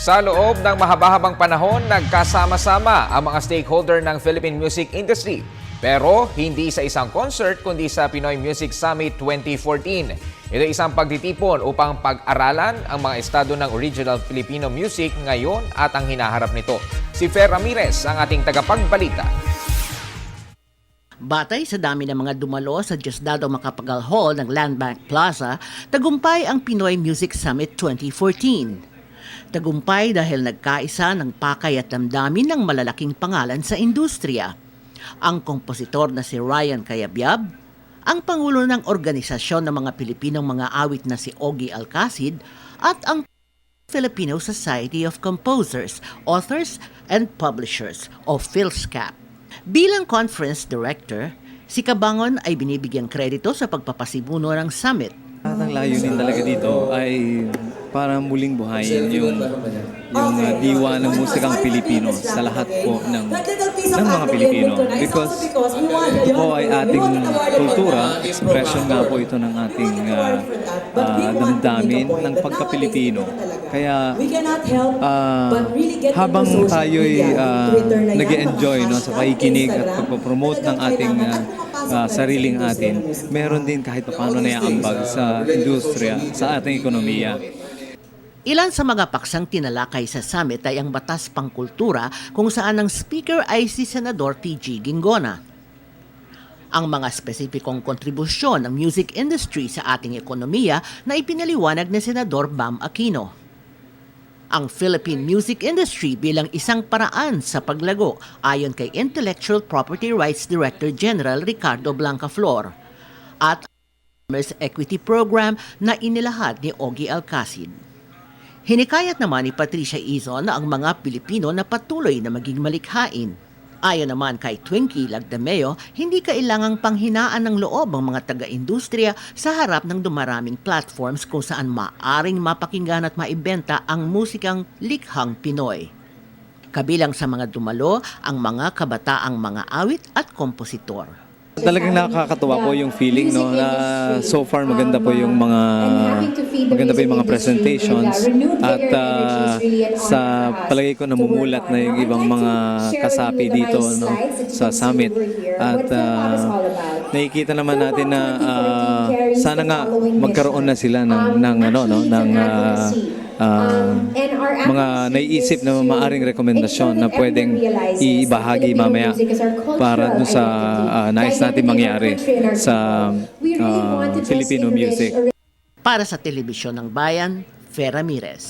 Sa loob ng mahaba-habang panahon, nagkasama-sama ang mga stakeholder ng Philippine music industry. Pero hindi sa isang concert kundi sa Pinoy Music Summit 2014. Ito isang pagtitipon upang pag-aralan ang mga estado ng original Filipino music ngayon at ang hinaharap nito. Si Fer Ramirez ang ating tagapagbalita. Batay sa dami ng mga dumalo sa Diosdado Macapagal Hall ng Landbank Plaza, tagumpay ang Pinoy Music Summit 2014. Tagumpay dahil nagkaisa ng pakay at damdamin ng malalaking pangalan sa industriya. Ang kompositor na si Ryan Cayabyab, ang pangulo ng organisasyon ng mga Pilipinong mga awit na si Ogie Alcacid, at ang Filipino Society of Composers, Authors, and Publishers o PhilSCAP. Bilang conference director, si Cabangon ay binibigyang kredito sa pagpapasimuno ng summit. Ang layunin talaga dito ay para muling buhayin yung diwa ng musikang Pilipino sa lahat po ng mga Pilipino. Because ito po ay ating kultura, expression nga po ito ng ating damdamin ng pagka-Pilipino. Kaya habang tayo'y nag-enjoy sa pakikinig at pagpapromote ng ating sariling atin, meron din kahit paano na iambag sa industriya, sa ating ekonomiya. Ilan sa mga paksang tinalakay sa summit ay ang Batas Pangkultura kung saan ang speaker ay si Senador TG Ginggona. Ang mga spesipikong kontribusyon ng music industry sa ating ekonomiya na ipinaliwanag ni Senador Bam Aquino. Ang Philippine music industry bilang isang paraan sa paglago ayon kay Intellectual Property Rights Director General Ricardo Blancaflor at Farmers Equity Program na inilahad ni Ogie Alcacid. Hinikayat naman ni Patricia Izon na ang mga Pilipino na patuloy na maging malikhain. Ayon naman kay Twinkie Lagdameo, hindi kailangang panghinaan ng loob ang mga taga-industriya sa harap ng dumaraming platforms kung saan maaring mapakinggan at maibenta ang musikang likhang Pinoy. Kabilang sa mga dumalo ang mga kabataang mga awit at kompositor. Talagang nakakatuwa po yung feeling na so far maganda po yung mga presentations at sa palagay ko namumulat na yung ibang mga kasapi dito sa summit at nakikita naman natin na sana nga magkaroon na sila ng mga naiisip na maaring rekomendasyon na pwedeng ibahagi mamaya para dun sa nais natin mangyari sa Filipino music. Para sa Telebisyon ng Bayan, Fer Ramirez.